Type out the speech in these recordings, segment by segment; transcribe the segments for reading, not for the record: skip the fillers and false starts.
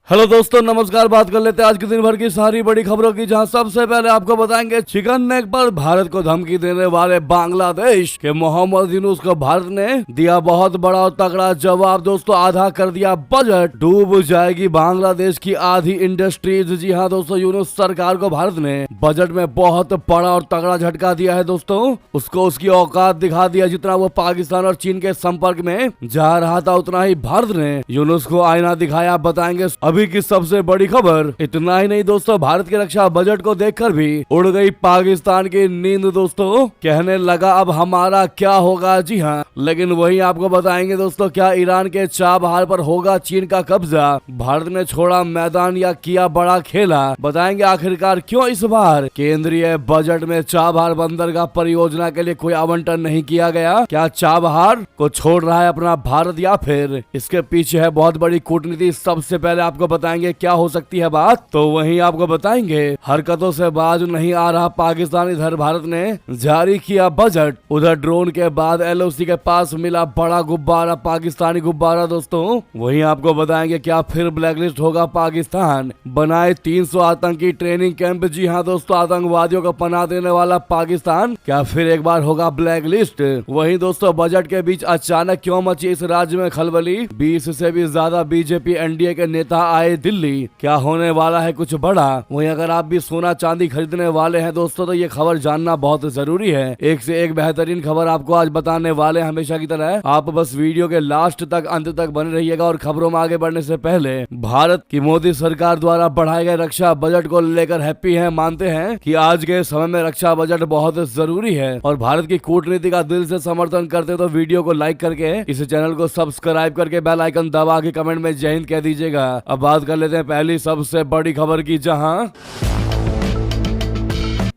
Hello दोस्तों, नमस्कार। बात कर लेते हैं आज के दिन भर की सारी बड़ी खबरों की, जहां सबसे पहले आपको बताएंगे चिकन नेक पर भारत को धमकी देने वाले बांग्लादेश के मोहम्मद यूनुस को भारत ने दिया बहुत बड़ा और तगड़ा जवाब। दोस्तों, आधा कर दिया बजट, डूब जाएगी बांग्लादेश की आधी इंडस्ट्रीज। जी हाँ दोस्तों, यूनुस सरकार को भारत ने बजट में बहुत बड़ा और तगड़ा झटका दिया है। दोस्तों, उसको उसकी औकात दिखा दिया। जितना वो पाकिस्तान और चीन के संपर्क में जा रहा था, उतना ही भारत ने यूनुस को आईना दिखाया। बताएंगे अभी की सबसे बड़ी खबर। इतना ही नहीं दोस्तों, भारत के रक्षा बजट को देखकर भी उड़ गई पाकिस्तान की नींद। दोस्तों, कहने लगा अब हमारा क्या होगा। जी हाँ, लेकिन वही आपको बताएंगे दोस्तों, क्या ईरान के चाबहार पर होगा चीन का कब्जा? भारत ने छोड़ा मैदान या किया बड़ा खेला? बताएंगे आखिरकार क्यों इस बार केंद्रीय बजट में चाबहार बंदरगाह परियोजना के लिए कोई आवंटन नहीं किया गया। क्या चाबहार को छोड़ रहा है अपना भारत, या फिर इसके पीछे है बहुत बड़ी कूटनीति? सबसे पहले आपको बताएंगे क्या हो सकती है बात, तो वहीं आपको बताएंगे हरकतों से बाज नहीं आ रहा पाकिस्तान। इधर भारत ने जारी किया बजट, उधर ड्रोन के बाद एलओसी के पास मिला बड़ा गुब्बारा, पाकिस्तानी गुब्बारा। दोस्तों, वहीं आपको बताएंगे क्या फिर ब्लैकलिस्ट होगा पाकिस्तान? बनाए 300 आतंकी ट्रेनिंग कैंप। जी हाँ दोस्तों, आतंकवादियों को पनाह देने वाला पाकिस्तान क्या फिर एक बार होगा ब्लैकलिस्ट? वहीं दोस्तों, बजट के बीच अचानक क्यों मची इस राज्य में खलबली? 20 से भी ज्यादा बीजेपी एनडीए के नेता आए दिल्ली। क्या होने वाला है कुछ बड़ा? वहीं अगर आप भी सोना चांदी खरीदने वाले हैं दोस्तों, तो ये खबर जानना बहुत जरूरी है। एक से एक बेहतरीन खबर आपको आज बताने वाले हैं। हमेशा की तरह आप बस वीडियो के लास्ट तक, अंत तक बने रहिएगा। और खबरों में आगे बढ़ने से पहले, भारत की मोदी सरकार द्वारा बढ़ाए गए रक्षा बजट को लेकर हैप्पी हैं, मानते हैं कि आज के समय में रक्षा बजट बहुत जरूरी है और भारत की कूटनीति का दिल से समर्थन करते तो वीडियो को लाइक करके, इस चैनल को सब्सक्राइब करके, बेल आइकन दबा के कमेंट में जय हिंद कह दीजिएगा। अब बात कर लेते हैं पहली सबसे बड़ी खबर की, जहां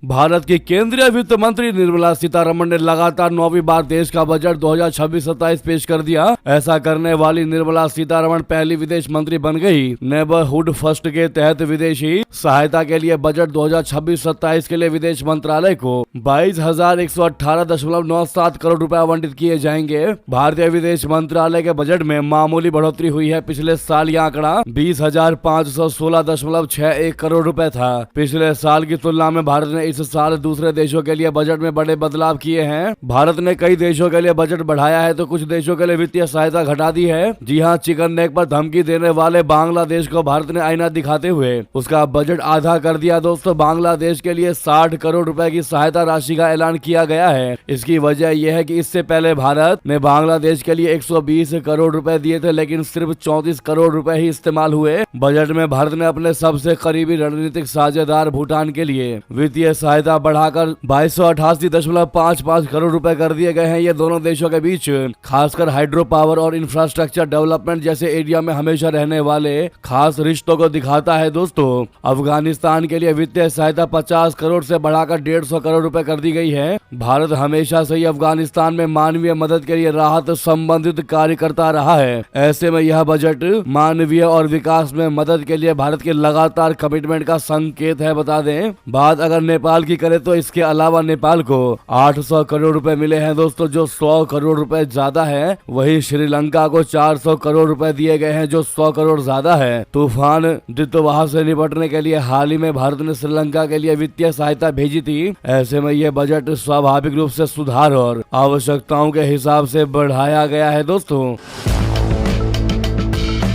भारत की केंद्रीय वित्त मंत्री निर्मला सीतारमण ने लगातार 9वीं बार देश का बजट 2026-27 पेश कर दिया। ऐसा करने वाली निर्मला सीतारमण पहली विदेश मंत्री बन गई। नेबरहुड फर्स्ट के तहत विदेशी सहायता के लिए बजट 2026-27 के लिए विदेश मंत्रालय को 22,118.97 करोड़ रुपए आवंटित किए जाएंगे। भारतीय विदेश मंत्रालय के बजट में मामूली बढ़ोतरी हुई है। पिछले साल यह आंकड़ा 20,516.61 करोड़ रुपए था। पिछले साल की तुलना में भारत ने इस साल दूसरे देशों के लिए बजट में बड़े बदलाव किए हैं। भारत ने कई देशों के लिए बजट बढ़ाया है तो कुछ देशों के लिए वित्तीय सहायता घटा दी है। जी हां, चिकन नेक पर धमकी देने वाले बांग्लादेश को भारत ने आईना दिखाते हुए उसका बजट आधा कर दिया। दोस्तों, बांग्लादेश के लिए 60 करोड़ रुपए की सहायता राशि का ऐलान किया गया है। इसकी वजह यह है कि इससे पहले भारत ने बांग्लादेश के लिए 120 करोड़ रुपए दिए थे, लेकिन सिर्फ 34 करोड़ रुपए ही इस्तेमाल हुए। बजट में भारत ने अपने सबसे करीबी रणनीतिक साझेदार भूटान के लिए वित्तीय सहायता बढ़ाकर 2288.55 करोड़ रुपए कर दिए गए हैं। ये दोनों देशों के बीच खासकर हाइड्रो पावर और इंफ्रास्ट्रक्चर डेवलपमेंट जैसे एरिया में हमेशा रहने वाले खास रिश्तों को दिखाता है। दोस्तों, अफगानिस्तान के लिए वित्तीय सहायता 50 करोड़ से बढ़ाकर 150 करोड़ रुपए कर दी गई है। भारत हमेशा से ही अफगानिस्तान में मानवीय मदद के लिए राहत संबंधित कार्य करता रहा है। ऐसे में यह बजट मानवीय और विकास में मदद के लिए भारत के लगातार कमिटमेंट का संकेत है। बता दें, बात अगर नेपाल की करें तो इसके अलावा नेपाल को 800 करोड़ रुपए मिले हैं दोस्तों, जो 100 करोड़ रुपए ज्यादा है। वहीं श्रीलंका को 400 करोड़ रुपए दिए गए हैं, जो 100 करोड़ ज्यादा है। तूफान दितवाह से निपटने के लिए हाल ही में भारत ने श्रीलंका के लिए वित्तीय सहायता भेजी थी। ऐसे में यह बजट स्वाभाविक रूप से सुधार और आवश्यकताओं के हिसाब से बढ़ाया गया है। दोस्तों,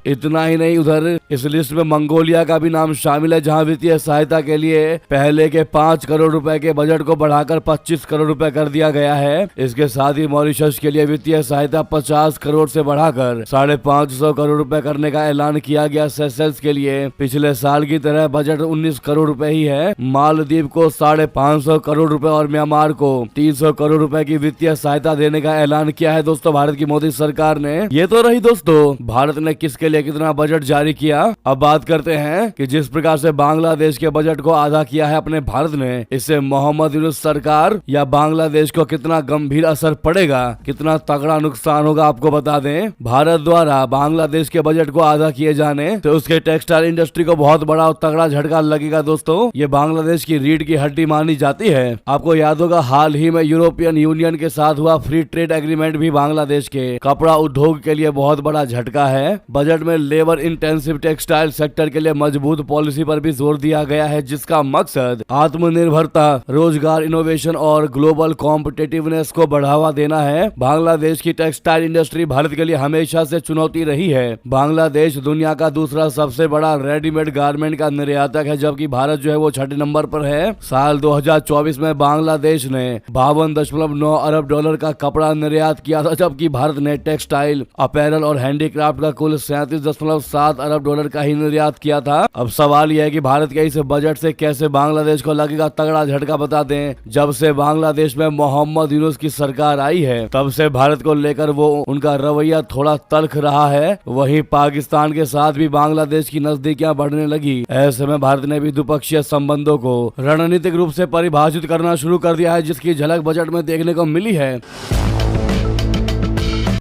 इतना ही नहीं, उधर इस लिस्ट में मंगोलिया का भी नाम शामिल है, जहां वित्तीय सहायता के लिए पहले के 5 करोड़ रुपए के बजट को बढ़ाकर 25 करोड़ रुपए कर दिया गया है। इसके साथ ही मॉरिशस के लिए वित्तीय सहायता 50 करोड़ से बढ़ाकर 550 करोड़ रुपए करने का ऐलान किया गया। सेशेल्स के लिए पिछले साल की तरह बजट 19 करोड़ रुपए ही है। मालदीव को 550 करोड़ रुपए और म्यांमार को 300 करोड़ रुपए की वित्तीय सहायता देने का ऐलान किया है। दोस्तों, भारत की मोदी सरकार ने। ये तो रही दोस्तों भारत ने किसके लिए कितना बजट जारी किया। अब बात करते हैं कि जिस प्रकार से बांग्लादेश के बजट को आधा किया है अपने भारत ने, इससे मोहम्मद यूनुस सरकार या बांग्लादेश को कितना गंभीर असर पड़ेगा, कितना तगड़ा नुकसान होगा, आपको बता दें। भारत द्वारा बांग्लादेश के बजट को आधा किए जाने तो उसके टेक्सटाइल इंडस्ट्री को बहुत बड़ा और तगड़ा झटका लगेगा। दोस्तों, ये बांग्लादेश की रीढ़ की हड्डी मानी जाती है। आपको याद होगा हाल ही में यूरोपियन यूनियन के साथ हुआ फ्री ट्रेड एग्रीमेंट भी बांग्लादेश के कपड़ा उद्योग के लिए बहुत बड़ा झटका है। बजट बजट में लेबर इंटेंसिव टेक्सटाइल सेक्टर के लिए मजबूत पॉलिसी पर भी जोर दिया गया है, जिसका मकसद आत्मनिर्भरता, रोजगार, इनोवेशन और ग्लोबल कॉम्पिटिटिवनेस को बढ़ावा देना है। बांग्लादेश की टेक्सटाइल इंडस्ट्री भारत के लिए हमेशा से चुनौती रही है। बांग्लादेश दुनिया का दूसरा सबसे बड़ा रेडीमेड गारमेंट का निर्यातक है, जबकि भारत जो है वो 6 नंबर पर है। साल 2024 में बांग्लादेश ने 52.9 अरब डॉलर का कपड़ा निर्यात किया था, जबकि भारत ने टेक्सटाइल, अपैरल और हैंडीक्राफ्ट का कुल 37.7 अरब डॉलर का ही निर्यात किया था। अब सवाल यह है कि भारत के इस बजट से कैसे बांग्लादेश को लगेगा तगड़ा झटका। बता दें, जब से बांग्लादेश में मोहम्मद यूनुस की सरकार आई है, तब से भारत को लेकर वो उनका रवैया थोड़ा तल्ख रहा है। वहीं पाकिस्तान के साथ भी बांग्लादेश की नजदीकियां बढ़ने लगी। ऐसे में भारत ने भी द्विपक्षीय संबंधों को रणनीतिक रूप से परिभाषित करना शुरू कर दिया है, जिसकी झलक बजट में देखने को मिली है।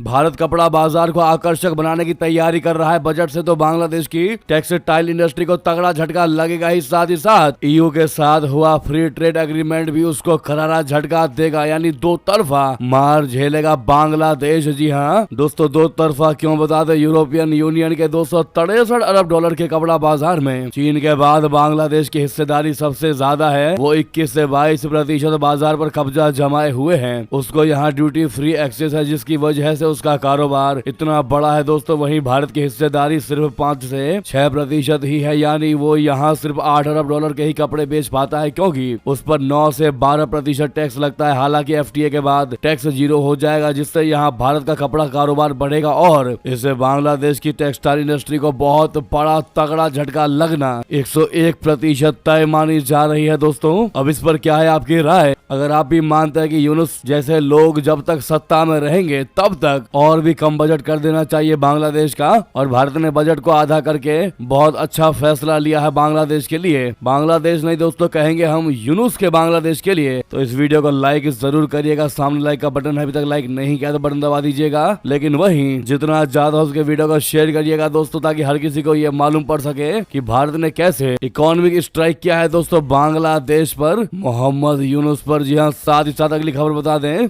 भारत कपड़ा बाजार को आकर्षक बनाने की तैयारी कर रहा है। बजट से तो बांग्लादेश की टेक्सटाइल इंडस्ट्री को तगड़ा झटका लगेगा ही, साथ ही साथ ईयू के साथ हुआ फ्री ट्रेड एग्रीमेंट भी उसको करारा झटका देगा, यानी दो तरफा मार झेलेगा बांग्लादेश। जी हाँ दोस्तों, दो तरफा क्यों बता दे। यूरोपियन यूनियन के 263 अरब डॉलर के कपड़ा बाजार में चीन के बाद बांग्लादेश की हिस्सेदारी सबसे ज्यादा है। वो 21 से 22% बाजार पर कब्जा जमाए हुए हैं। उसको यहाँ ड्यूटी फ्री एक्सेस है, जिसकी वजह से उसका कारोबार इतना बड़ा है दोस्तों। वहीं भारत की हिस्सेदारी सिर्फ 5 से 6% ही है, यानी वो यहाँ सिर्फ 8 अरब डॉलर के ही कपड़े बेच पाता है, क्योंकि उस पर 9 से 12% टैक्स लगता है। हालांकि एफटीए के बाद टैक्स 0 हो जाएगा, जिससे यहाँ भारत का कपड़ा कारोबार बढ़ेगा और इससे बांग्लादेश की टेक्सटाइल इंडस्ट्री को बहुत बड़ा तगड़ा झटका लगना 101% तय मानी जा रही है दोस्तों। अब इस पर क्या है आपकी राय? अगर आप भी मानते हैं कि यूनुस जैसे लोग जब तक सत्ता में रहेंगे तब तक और भी कम बजट कर देना चाहिए बांग्लादेश का, और भारत ने बजट को आधा करके बहुत अच्छा फैसला लिया है बांग्लादेश के लिए। बांग्लादेश नहीं दोस्तों, कहेंगे हम यूनुस के बांग्लादेश के लिए। तो इस वीडियो को लाइक जरूर करिएगा। सामने लाइक का बटन है, अभी तक लाइक नहीं किया तो बटन दबा दीजिएगा। लेकिन वहीं जितना ज्यादा हो सके वीडियो को शेयर करिएगा दोस्तों, ताकि हर किसी को ये मालूम पड़ सके कि भारत ने कैसे इकोनॉमिक स्ट्राइक किया है दोस्तों बांग्लादेश पर, मोहम्मद यूनुस पर। जी हाँ, साथ ही साथ अगली खबर बता दें,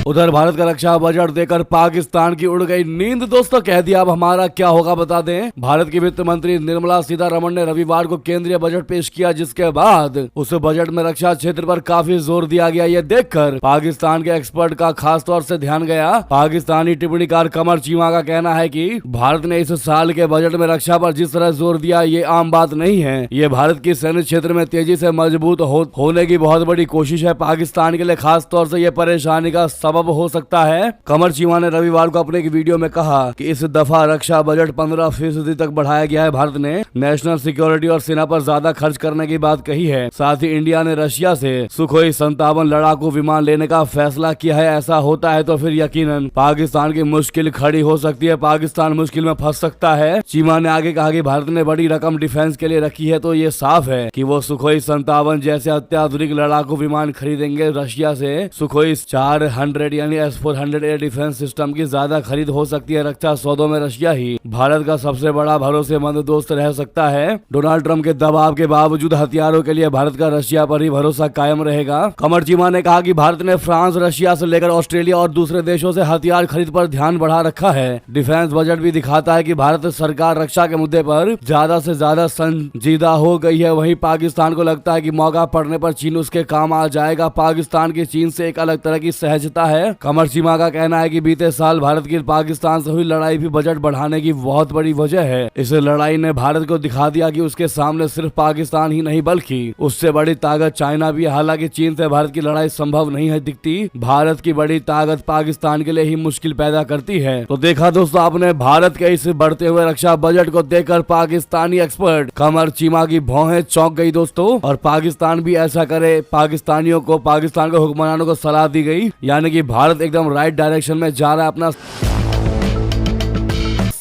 उधर भारत का रक्षा बजट देकर पाकिस्तान की उड़ गई नींद दोस्तों। कह दिया अब हमारा क्या होगा बता दें। भारत की वित्त मंत्री निर्मला सीतारमण ने रविवार को केंद्रीय बजट पेश किया, जिसके बाद उस बजट में रक्षा क्षेत्र पर काफी जोर दिया गया। ये देखकर पाकिस्तान के एक्सपर्ट का खास तौर से ध्यान गया। पाकिस्तानी टिप्पणीकार कमर चीमा का कहना है कि भारत ने इस साल के बजट में रक्षा पर जिस तरह जोर दिया, ये आम बात नहीं है। ये भारत की सैन्य क्षेत्र में तेजी से मजबूत होने की बहुत बड़ी कोशिश है। पाकिस्तान के लिए खास तौर से ये परेशानी का सबब हो सकता है। कमर चीमा ने रविवार को अपने एक वीडियो में कहा कि इस दफा रक्षा बजट 15% तक बढ़ाया गया है। भारत ने नेशनल सिक्योरिटी और सेना पर ज्यादा खर्च करने की बात कही है। साथ ही इंडिया ने रशिया से सुखोई 57 लड़ाकू विमान लेने का फैसला किया है। ऐसा होता है तो फिर यकीनन पाकिस्तान की मुश्किल खड़ी हो सकती है, पाकिस्तान मुश्किल में फंस सकता है। चीमा ने आगे कहा कि भारत ने बड़ी रकम डिफेंस के लिए रखी है, तो ये साफ है कि वो सुखोई 57 जैसे अत्याधुनिक लड़ाकू विमान खरीदेंगे रशिया से। सुखोई 400 यानी S-400 एयर डिफेंस सिस्टम की ज्यादा खरीद हो सकती है। रक्षा सौदों में रशिया ही भारत का सबसे बड़ा भरोसेमंद दोस्त रह सकता है। डोनाल्ड ट्रंप के दबाव के बावजूद हथियारों के लिए भारत का रशिया पर ही भरोसा कायम रहेगा। कमर चीमा ने कहा कि भारत ने फ्रांस, रशिया से लेकर ऑस्ट्रेलिया और दूसरे देशों से हथियार खरीद पर ध्यान बढ़ा रखा है। डिफेंस बजट भी दिखाता है कि भारत सरकार रक्षा के मुद्दे पर ज्यादा से ज्यादा संजीदा हो गई है। वहीं पाकिस्तान को लगता है कि मौका पड़ने पर चीन उसके काम आ जाएगा। पाकिस्तान की चीन से एक अलग तरह की सहजता है। कमर चीमा का कहना है कि बीते साल भारत की पाकिस्तान से हुई लड़ाई भी बजट बढ़ाने की बहुत बड़ी वजह है। इस लड़ाई ने भारत को दिखा दिया कि उसके सामने सिर्फ पाकिस्तान ही नहीं बल्कि उससे बड़ी ताकत चाइना भी है। हालांकि चीन से भारत की लड़ाई संभव नहीं है दिखती। भारत की बड़ी ताकत पाकिस्तान के लिए ही मुश्किल पैदा करती है। तो देखा दोस्तों आपने, भारत के इस बढ़ते हुए रक्षा बजट को देखकर पाकिस्तानी एक्सपर्ट कमर चीमा की भौहें चौंक गई दोस्तों, और पाकिस्तान भी ऐसा करे। पाकिस्तानियों को, पाकिस्तान के हुक्मरानों को सलाह दी गई, यानी कि भारत एकदम राइट डायरेक्शन में जा रहा है अपना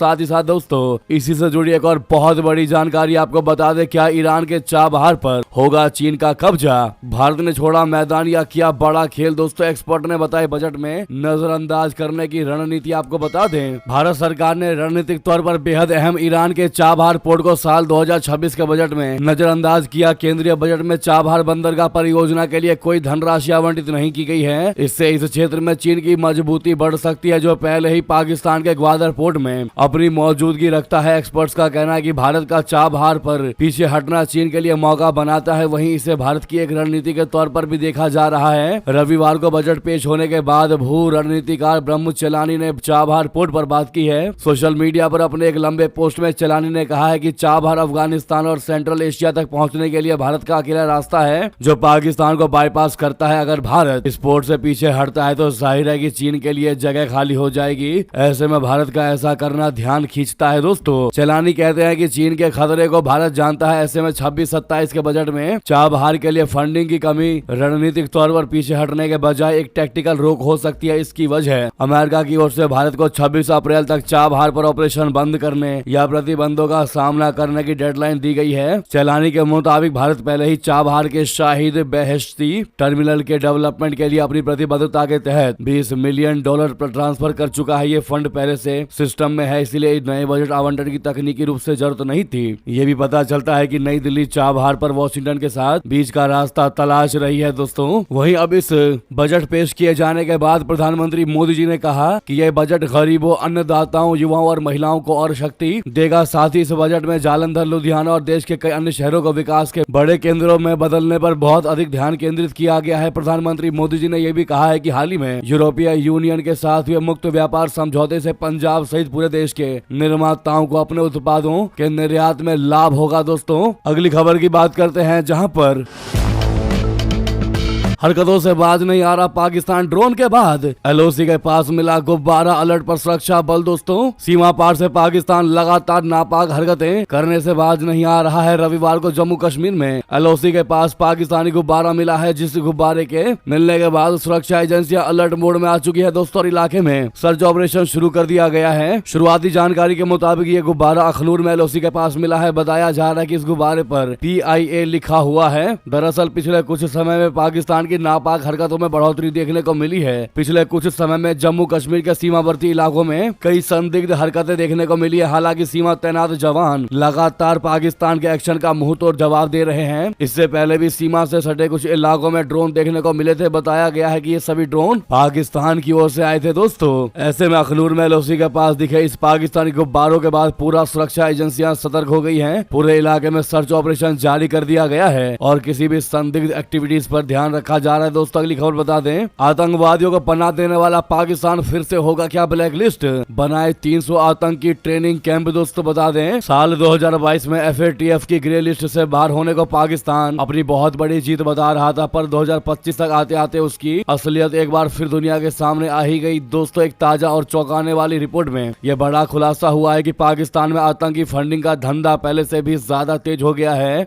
साथ ही साथ दोस्तों इसी से जुड़ी एक और बहुत बड़ी जानकारी आपको बता दे, क्या ईरान के चाबहार पर होगा चीन का कब्जा? भारत ने छोड़ा मैदान या किया बड़ा खेल? दोस्तों एक्सपर्ट ने बताया बजट में नजरअंदाज करने की रणनीति। आपको बता दें भारत सरकार ने रणनीतिक तौर पर बेहद अहम ईरान के चाबहार पोर्ट को साल 2026 के बजट में नजरअंदाज किया। केंद्रीय बजट में चाबहार बंदरगाह परियोजना के लिए कोई धनराशि आवंटित नहीं की गई है। इससे इस क्षेत्र में चीन की मजबूती बढ़ सकती है, जो पहले ही पाकिस्तान के ग्वादर पोर्ट में अपनी मौजूदगी रखता है। एक्सपर्ट्स का कहना है कि भारत का चाबहार पर पीछे हटना चीन के लिए मौका बनाता है, वहीं इसे भारत की एक रणनीति के तौर पर भी देखा जा रहा है। रविवार को बजट पेश होने के बाद भू रणनीतिकार ब्रह्म चेलानी ने चाबहार पोर्ट पर बात की है। सोशल मीडिया पर अपने एक लंबे पोस्ट में चेलानी ने कहा है कि चाबहार अफगानिस्तान और सेंट्रल एशिया तक पहुंचने के लिए भारत का अकेला रास्ता है जो पाकिस्तान को बाईपास करता है। अगर भारत इस पोर्ट से पीछे हटता है तो जाहिर है कि चीन के लिए जगह खाली हो जाएगी। ऐसे में भारत का ऐसा करना ध्यान खींचता है। दोस्तों चेलानी कहते हैं कि चीन के खतरे को भारत जानता है। ऐसे में 26-27 के बजट में चाबहार के लिए फंडिंग की कमी रणनीतिक तौर पर पीछे हटने के बजाय एक टेक्टिकल रोक हो सकती है। इसकी वजह अमेरिका की ओर से भारत को 26 अप्रैल तक चाबहार पर ऑपरेशन बंद करने या प्रतिबंधों का सामना करने की डेडलाइन दी गई है। चेलानी के मुताबिक भारत पहले ही चाबहार के शाहिद बेहेश्ती टर्मिनल के डेवलपमेंट के लिए अपनी प्रतिबद्धता के तहत $20 मिलियन पर ट्रांसफर कर चुका है। ये फंड पहले से सिस्टम में है, इसलिए नए बजट आवंटन की तकनीकी रूप से जरूरत नहीं थी। ये भी पता चलता है कि नई दिल्ली चाबहार पर वॉशिंगटन के साथ बीच का रास्ता तलाश रही है। दोस्तों वहीं अब इस बजट पेश किए जाने के बाद प्रधानमंत्री मोदी जी ने कहा कि यह बजट गरीबों, अन्नदाताओं, युवाओं और महिलाओं को और शक्ति देगा। साथ ही इस बजट में जालंधर, लुधियाना और देश के कई अन्य शहरों को विकास के बड़े केंद्रों में बदलने पर बहुत अधिक ध्यान केंद्रित किया गया है। प्रधानमंत्री मोदी जी ने यह भी कहा है कि हाल ही में यूरोपीय यूनियन के साथ हुए मुक्त व्यापार समझौते से पंजाब सहित पूरे देश के निर्माताओं को अपने उत्पादों के निर्यात में लाभ होगा। दोस्तों अगली खबर की बात करते हैं, जहां पर हरकतों से बाज नहीं आ रहा पाकिस्तान। ड्रोन के बाद एलओसी के पास मिला गुब्बारा, अलर्ट पर सुरक्षा बल। दोस्तों सीमा पार से पाकिस्तान लगातार नापाक हरकतें करने से बाज नहीं आ रहा है। रविवार को जम्मू कश्मीर में एलओसी के पास पाकिस्तानी गुब्बारा मिला है, जिस गुब्बारे के मिलने के बाद सुरक्षा एजेंसियां अलर्ट मोड में आ चुकी है। दोस्तों इलाके में सर्च ऑपरेशन शुरू कर दिया गया है। शुरुआती जानकारी के मुताबिक ये गुब्बारा अखनूर में एलओसी के पास मिला है। बताया जा रहा है कि इस गुब्बारे पर PIA लिखा हुआ है। दरअसल पिछले कुछ समय में पाकिस्तान की नापाक हरकतों में बढ़ोतरी देखने को मिली है। पिछले कुछ समय में जम्मू कश्मीर के सीमावर्ती इलाकों में कई संदिग्ध हरकतें देखने को मिली है। हालांकि सीमा तैनात जवान लगातार पाकिस्तान के एक्शन का मुंह तोड़ जवाब दे रहे हैं। इससे पहले भी सीमा से सटे कुछ इलाकों में ड्रोन देखने को मिले थे। बताया गया है कि ये सभी ड्रोन पाकिस्तान की ओर से आए थे। दोस्तों ऐसे में अखनूर में एलओसी के पास दिखे इस पाकिस्तानी गुब्बारों के बाद पूरा सुरक्षा एजेंसियां सतर्क हो गई हैं। पूरे इलाके में सर्च ऑपरेशन जारी कर दिया गया है और किसी भी संदिग्ध एक्टिविटीज पर ध्यान रखा जा रहा है। दोस्तों अगली खबर बता दें, आतंकवादियों को पनाह देने वाला पाकिस्तान फिर से होगा क्या ब्लैक लिस्ट? बनाए 300 आतंकी ट्रेनिंग कैंप। दोस्तों बता दें साल 2022 में FATF की ग्रे लिस्ट से बाहर होने को पाकिस्तान अपनी बहुत बड़ी जीत बता रहा था, पर 2025 तक आते आते उसकी असलियत एक बार फिर दुनिया के सामने आ ही गई। दोस्तों एक ताजा और चौंकाने वाली रिपोर्ट में यह बड़ा खुलासा हुआ है कि पाकिस्तान में आतंकी फंडिंग का धंधा पहले से भी ज्यादा तेज हो गया है।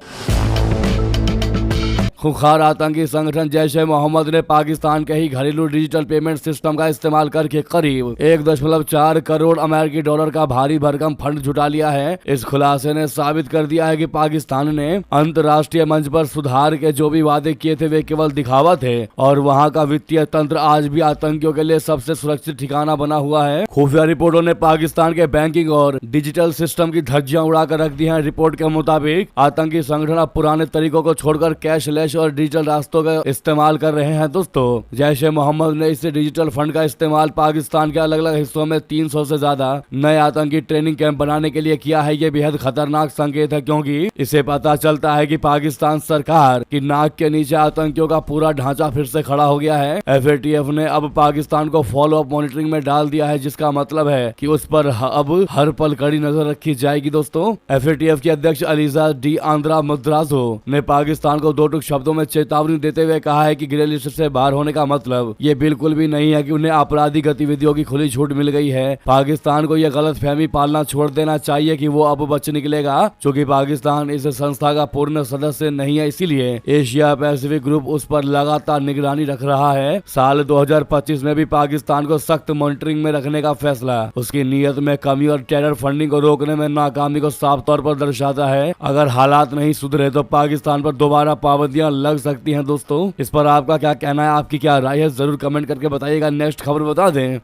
खुखार आतंकी संगठन जैश ए मोहम्मद ने पाकिस्तान के ही घरेलू डिजिटल पेमेंट सिस्टम का इस्तेमाल करके करीब 1.4 करोड़ अमेरिकी डॉलर का भारी भरकम फंड जुटा लिया है। इस खुलासे ने साबित कर दिया है कि पाकिस्तान ने अंतर्राष्ट्रीय मंच पर सुधार के जो भी वादे किए थे वे केवल दिखावा थे और वहां का वित्तीय तंत्र आज भी आतंकियों के लिए सबसे सुरक्षित ठिकाना बना हुआ है। खुफिया रिपोर्टों ने पाकिस्तान के बैंकिंग और डिजिटल सिस्टम की धज्जियां उड़ाकर रख दी हैं। रिपोर्ट के मुताबिक आतंकी संगठन अब पुराने तरीकों को छोड़कर कैशलेस और डिजिटल रास्तों का इस्तेमाल कर रहे हैं। दोस्तों जैश ए मोहम्मद ने इस डिजिटल फंड का इस्तेमाल पाकिस्तान के अलग अलग हिस्सों में 300 से ज्यादा नए आतंकी ट्रेनिंग कैंप बनाने के लिए किया है। ये बेहद खतरनाक संकेत है, क्योंकि इसे पता चलता है कि पाकिस्तान सरकार की नाक के नीचे आतंकियों का पूरा ढांचा फिर से खड़ा हो गया है। FATF ने अब पाकिस्तान को फॉलो अप मॉनिटरिंग में डाल दिया है, जिसका मतलब है कि उस पर अब हर पल कड़ी नजर रखी जाएगी। दोस्तों FATF की अध्यक्ष अलीजा डी आंद्रा मुद्राजो ने पाकिस्तान को 2 टूक शब्दों शब्दों में चेतावनी देते हुए कहा है कि ग्रे लिस्ट से बाहर होने का मतलब ये बिल्कुल भी नहीं है कि उन्हें आपराधिक गतिविधियों की खुली छूट मिल गई है। पाकिस्तान को यह गलतफहमी पालना छोड़ देना चाहिए कि वो अब बच निकलेगा, क्योंकि पाकिस्तान इस संस्था का पूर्ण सदस्य नहीं है, इसीलिए एशिया पैसिफिक ग्रुप उस पर लगातार निगरानी रख रहा है। साल 2025 में भी पाकिस्तान को सख्त मॉनिटरिंग में रखने का फैसला उसकी नीयत में कमी और टेरर फंडिंग को रोकने में नाकामी को साफ तौर पर दर्शाता है। अगर हालात नहीं सुधरे तो पाकिस्तान पर दोबारा पाबंदियां लग सकती हैं। दोस्तों, इस पर आपका क्या कहना है, आपकी क्या राय है, जरूर कमेंट करके बताइएगा। नेक्स्ट खबर बता दें,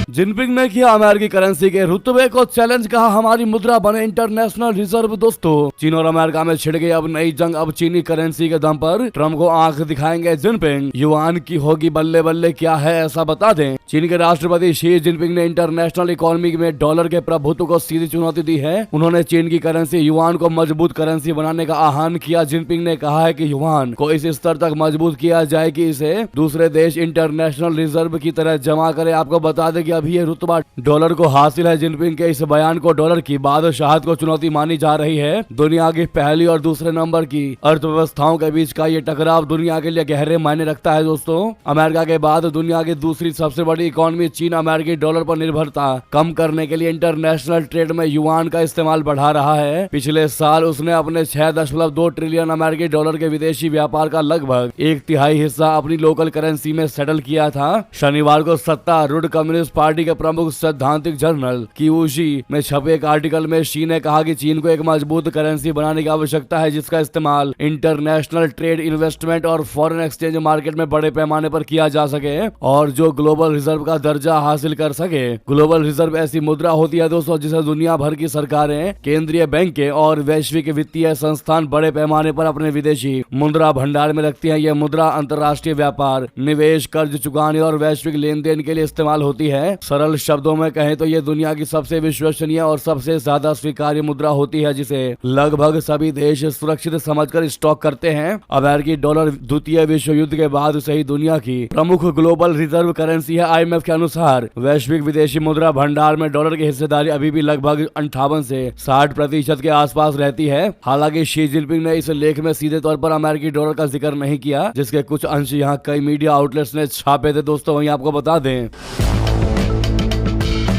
जिनपिंग ने किया अमेरिकी करेंसी के रुतबे को चैलेंज, कहा हमारी मुद्रा बने इंटरनेशनल रिजर्व। दोस्तों, चीन और अमेरिका में छिड़ गई अब नई जंग। अब चीनी करेंसी के दम पर ट्रम्प को आंख दिखाएंगे जिनपिंग। युआन की होगी बल्ले बल्ले, क्या है ऐसा बता दें। चीन के राष्ट्रपति शी जिनपिंग ने इंटरनेशनल इकोनॉमी में डॉलर के प्रभुत्व को सीधी चुनौती दी है। उन्होंने चीन की करेंसी युआन को मजबूत करेंसी बनाने का आह्वान किया। जिनपिंग ने कहा है कि युआन को इस स्तर तक मजबूत किया जाए कि इसे दूसरे देश इंटरनेशनल रिजर्व की तरह जमा करे। आपको बता दें कि अभी ये रुतबा डॉलर को हासिल है। जिनपिंग के इस बयान को डॉलर की बादशाहत को चुनौती मानी जा रही है। दुनिया की पहली और दूसरे नंबर की अर्थव्यवस्थाओं के बीच का ये टकराव दुनिया के लिए गहरे मायने रखता है। दोस्तों, अमेरिका के बाद दुनिया की दूसरी सबसे बड़ी इकोनॉमी चीन अमेरिकी डॉलर पर निर्भरता कम करने के लिए इंटरनेशनल ट्रेड में युआन का इस्तेमाल बढ़ा रहा है। पिछले साल उसने अपने 6.2 ट्रिलियन अमेरिकी डॉलर के विदेशी व्यापार का लगभग 1/3 हिस्सा अपनी लोकल करेंसी में सेटल किया था। शनिवार को सत्तारूढ़ कम्युनिस्ट पार्टी के प्रमुख सैद्धांतिक जर्नल कीवूशी में छपे एक आर्टिकल में शी ने कहा कि चीन को एक मजबूत करेंसी बनाने की आवश्यकता है जिसका इस्तेमाल इंटरनेशनल ट्रेड, इन्वेस्टमेंट और फॉरेन एक्सचेंज मार्केट में बड़े पैमाने पर किया जा सके और जो ग्लोबल रिजर्व का दर्जा हासिल कर सके। ग्लोबल रिजर्व ऐसी मुद्रा होती है दोस्तों जिसे दुनिया भर की सरकारें, केंद्रीय बैंकें और वैश्विक वित्तीय संस्थान बड़े पैमाने पर अपने विदेशी मुद्रा भंडार में रखती हैं। यह मुद्रा अंतर्राष्ट्रीय व्यापार, निवेश, कर्ज चुकाने और वैश्विक लेन देन के लिए इस्तेमाल होती है। सरल शब्दों में कहें तो ये दुनिया की सबसे विश्वसनीय और सबसे ज्यादा स्वीकार्य मुद्रा होती है जिसे लगभग सभी देश सुरक्षित समझकर स्टॉक करते हैं। अमेरिकी डॉलर द्वितीय विश्व युद्ध के बाद से ही दुनिया की प्रमुख ग्लोबल रिजर्व करेंसी है। IMF के अनुसार वैश्विक विदेशी मुद्रा भंडार में डॉलर की हिस्सेदारी अभी भी लगभग 58 से 60% के आसपास रहती है। हालांकि शी जिनपिंग ने इस लेख में सीधे तौर पर अमेरिकी डॉलर का जिक्र नहीं किया, जिसके कुछ अंश यहाँ कई मीडिया आउटलेट्स ने छापे थे। दोस्तों, वहीं आपको बता दें,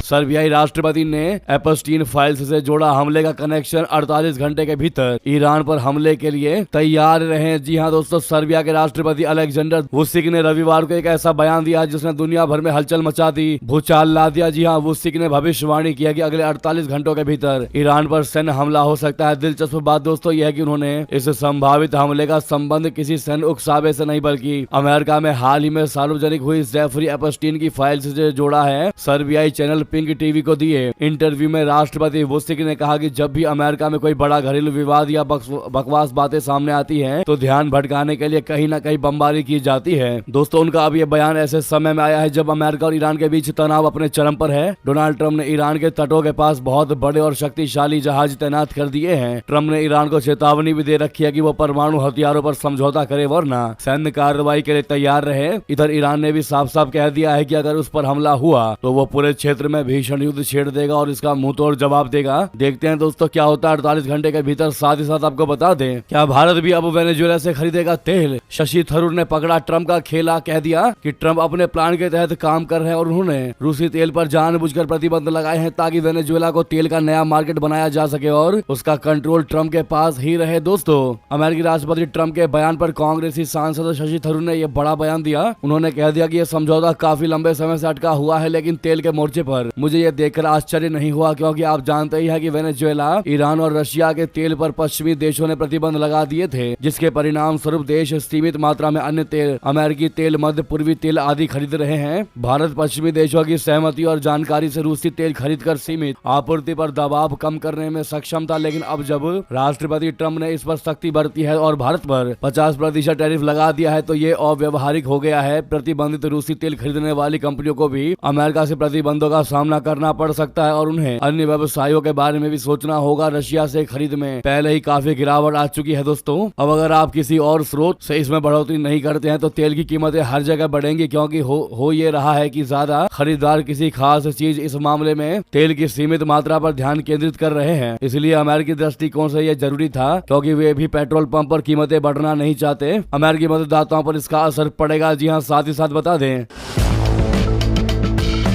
सर्बियाई राष्ट्रपति ने एपस्टीन फाइल्स से जोड़ा हमले का कनेक्शन 48 घंटे के भीतर ईरान पर हमले के लिए तैयार रहे। जी हां दोस्तों, सर्बिया के राष्ट्रपति अलेक्जेंडर वुसिक ने रविवार को एक ऐसा बयान दिया जिसने दुनिया भर में हलचल मचा दी, भूचाल ला दिया। जी हां, वुसिक ने भविष्यवाणी किया कि अगले 48 घंटों के भीतर ईरान पर सैन्य हमला हो सकता है। दिलचस्प बात दोस्तों यह है कि उन्होंने इस संभावित हमले का संबंध किसी सैन्य उकसावे से नहीं बल्कि अमेरिका में हाल ही में सार्वजनिक हुई जेफरी एपस्टीन की फाइल्स से जोड़ा है। सर्बियाई चैनल पिंक टीवी को दिए इंटरव्यू में राष्ट्रपति वुसिक ने कहा कि जब भी अमेरिका में कोई बड़ा घरेलू विवाद या बकवास बातें सामने आती हैं तो ध्यान भटकाने के लिए कहीं न कहीं बमबारी की जाती है। दोस्तों, उनका अब ये बयान ऐसे समय में आया है जब अमेरिका और ईरान के बीच तनाव अपने चरम पर है। डोनाल्ड ट्रंप ने ईरान के तटों के पास बहुत बड़े और शक्तिशाली जहाज तैनात कर दिए हैं। ट्रंप ने ईरान को चेतावनी भी दे रखी है कि वो परमाणु हथियारों पर समझौता करे वरना सैन्य कार्रवाई के लिए तैयार रहे। इधर ईरान ने भी साफ साफ कह दिया है कि अगर उस पर हमला हुआ तो वो पूरे क्षेत्र में भीषण युद्ध छेड़ देगा और इसका मुंह तोड़ जवाब देगा। देखते हैं दोस्तों क्या होता है 48 घंटे के भीतर। साथ ही साथ आपको बता दें, क्या भारत भी अब वेनेजुएला से खरीदेगा तेल? शशि थरूर ने पकड़ा ट्रंप का खेला, कह दिया कि ट्रंप अपने प्लान के तहत काम कर रहे हैं और उन्होंने रूसी तेल पर जानबूझकर प्रतिबंध लगाए हैं ताकि वेनेजुएला को तेल का नया मार्केट बनाया जा सके और उसका कंट्रोल ट्रंप के पास ही रहे। दोस्तों, अमेरिकी राष्ट्रपति ट्रंप के बयान पर कांग्रेसी सांसद शशि थरूर ने यह बड़ा बयान दिया। उन्होंने कह दिया कि यह समझौता काफी लंबे समय से अटका हुआ है, लेकिन तेल के मोर्चे पर मुझे यह देखकर आश्चर्य नहीं हुआ क्योंकि आप जानते ही हैं कि वेनेजुएला, ईरान और रशिया के तेल पर पश्चिमी देशों ने प्रतिबंध लगा दिए थे, जिसके परिणाम स्वरूप देश सीमित मात्रा में अन्य तेल, अमेरिकी तेल, मध्य पूर्वी तेल आदि खरीद रहे हैं। भारत पश्चिमी देशों की सहमति और जानकारी से रूसी तेल खरीदकर सीमित आपूर्ति पर दबाव कम करने में सक्षम था, लेकिन अब जब राष्ट्रपति ट्रंप ने इस पर सख्ती बरती है और भारत पर 50% टैरिफ लगा दिया है तो ये अव्यवहारिक हो गया है। प्रतिबंधित रूसी तेल खरीदने वाली कंपनियों को भी अमेरिका से प्रतिबंधों का सामना सामना करना पड़ सकता है और उन्हें अन्य व्यवसायों के बारे में भी सोचना होगा। रशिया से खरीद में पहले ही काफी गिरावट आ चुकी है दोस्तों। अब अगर आप किसी और स्रोत से इसमें बढ़ोतरी नहीं करते हैं तो तेल की कीमतें हर जगह बढ़ेंगी, क्योंकि हो ये रहा है कि ज्यादा खरीदार किसी खास चीज इस मामले में तेल की सीमित मात्रा पर ध्यान केंद्रित कर रहे हैं। इसलिए अमेरिकी दृष्टिकोण से यह जरूरी था, क्योंकि वे भी पेट्रोल पंप पर कीमतें बढ़ना नहीं चाहते। अमेरिकी मतदाताओं पर इसका असर पड़ेगा। जी हाँ, साथ ही साथ बता दें,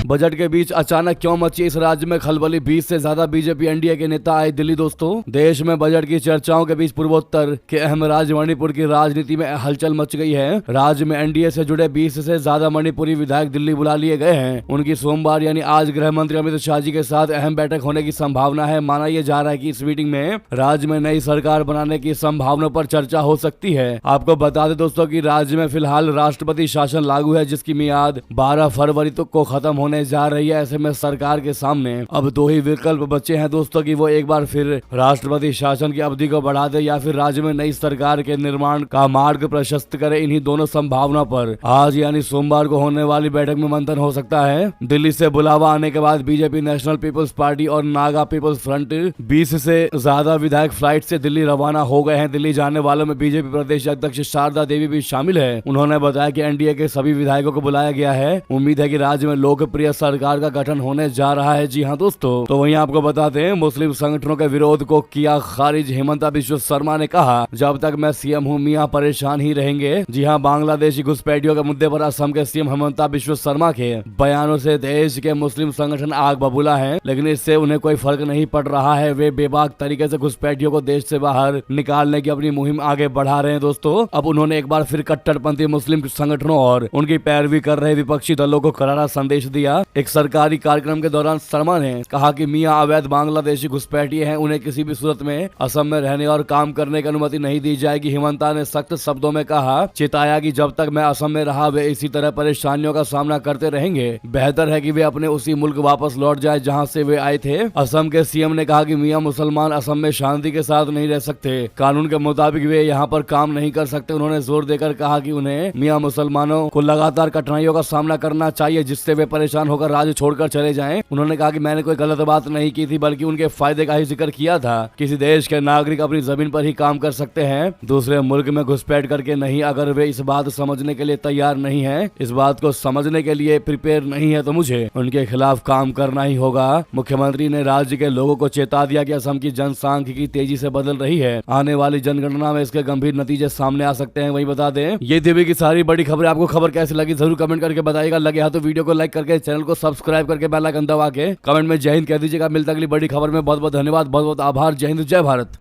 बजट के बीच अचानक क्यों मची इस राज्य में खलबली। 20 से ज्यादा बीजेपी एनडीए के नेता आए दिल्ली दोस्तों। देश में बजट की चर्चाओं के बीच पूर्वोत्तर के अहम राज्य मणिपुर की राजनीति में हलचल मच गई है। राज्य में एनडीए से जुड़े 20 से ज्यादा मणिपुरी विधायक दिल्ली बुला लिए गए हैं। उनकी सोमवार यानी आज गृह मंत्री अमित शाह जी के साथ अहम बैठक होने की संभावना है। माना यह जा रहा है कि इस मीटिंग में राज्य में नई सरकार बनाने की संभावना पर चर्चा हो सकती है। आपको बता दें दोस्तों कि राज्य में फिलहाल राष्ट्रपति शासन लागू है, जिसकी मियाद 12 फरवरी तक को खत्म होने जा रही है। ऐसे में सरकार के सामने अब दो ही विकल्प बचे हैं दोस्तों कि वो एक बार फिर राष्ट्रपति शासन की अवधि को बढ़ा दे या फिर राज्य में नई सरकार के निर्माण का मार्ग प्रशस्त करे। इन्हीं दोनों संभावना पर आज यानी सोमवार को होने वाली बैठक में मंथन हो सकता है। दिल्ली से बुलावा आने के बाद बीजेपी नेशनल पीपल्स पार्टी और नागा पीपल्स फ्रंट 20 से ज्यादा विधायक फ्लाइट से दिल्ली रवाना हो गए हैं। दिल्ली जाने वालों में बीजेपी प्रदेश अध्यक्ष शारदा देवी भी शामिल है। उन्होंने बताया कि एनडीए के सभी विधायकों को बुलाया गया है। उम्मीद है कि राज्य में लोकप्रिय सरकार का गठन होने जा रहा है। जी हाँ दोस्तों, तो वहीं आपको बताते हैं, मुस्लिम संगठनों के विरोध को किया खारिज। हिमंता बिश्व शर्मा ने कहा, जब तक मैं सीएम हूँ मियां परेशान ही रहेंगे। जी हाँ, बांग्लादेशी घुसपैठियों के मुद्दे पर असम के सीएम हिमंता बिश्व शर्मा के बयानों से देश के मुस्लिम संगठन आग बबूला है, लेकिन इससे उन्हें कोई फर्क नहीं पड़ रहा है। वे बेबाक तरीके से घुसपैठियों को देश से बाहर निकालने की अपनी मुहिम आगे बढ़ा रहे हैं दोस्तों। अब उन्होंने एक बार फिर कट्टरपंथी मुस्लिम संगठनों और उनकी पैरवी कर रहे विपक्षी दलों को करारा संदेश दिया। एक सरकारी कार्यक्रम के दौरान शर्मा ने कहा कि मियां अवैध बांग्लादेशी घुसपैठिए हैं, उन्हें किसी भी सूरत में असम में रहने और काम करने की अनुमति नहीं दी जाएगी। हिमंता ने सख्त शब्दों में कहा, चिताया कि जब तक मैं असम में रहा वे इसी तरह परेशानियों का सामना करते रहेंगे। बेहतर है कि वे अपने उसी मुल्क वापस लौट जाए जहां से वे आए थे। असम के सीएम ने कहा कि मियां मुसलमान असम में शांति के साथ नहीं रह सकते, कानून के मुताबिक वे यहाँ पर काम नहीं कर सकते। उन्होंने जोर देकर कहा कि उन्हें मियां मुसलमानों को लगातार कठिनाइयों का सामना करना चाहिए, जिससे वे परेशान होकर राज्य छोड़कर चले जाएं। उन्होंने कहा कि मैंने कोई गलत बात नहीं की थी, बल्कि उनके फायदे का ही जिक्र किया था। किसी देश के नागरिक अपनी जमीन पर ही काम कर सकते हैं, दूसरे मुल्क में घुसपैठ करके नहीं। अगर वे इस बात समझने के लिए तैयार नहीं है, इस बात को समझने के लिए प्रिपेयर नहीं है, तो मुझे उनके खिलाफ काम करना ही होगा। मुख्यमंत्री ने राज्य के लोगों को चेता दिया कि असम की जनसांख्यिकी तेजी से बदल रही है। आने वाली जनगणना में इसके गंभीर नतीजे सामने आ सकते हैं। वही बता दें, ये थी की सारी बड़ी खबरें। आपको खबर कैसी लगी जरूर कमेंट करके बताइएगा। लगे हाथ तो वीडियो को लाइक करके चैनल को सब्सक्राइब करके बेल आइकन दबा के कमेंट में जय हिंद कह दीजिएगा। मिलता अगली बड़ी खबर में। बहुत बहुत धन्यवाद, बहुत बहुत आभार। जय हिंद, जय भारत।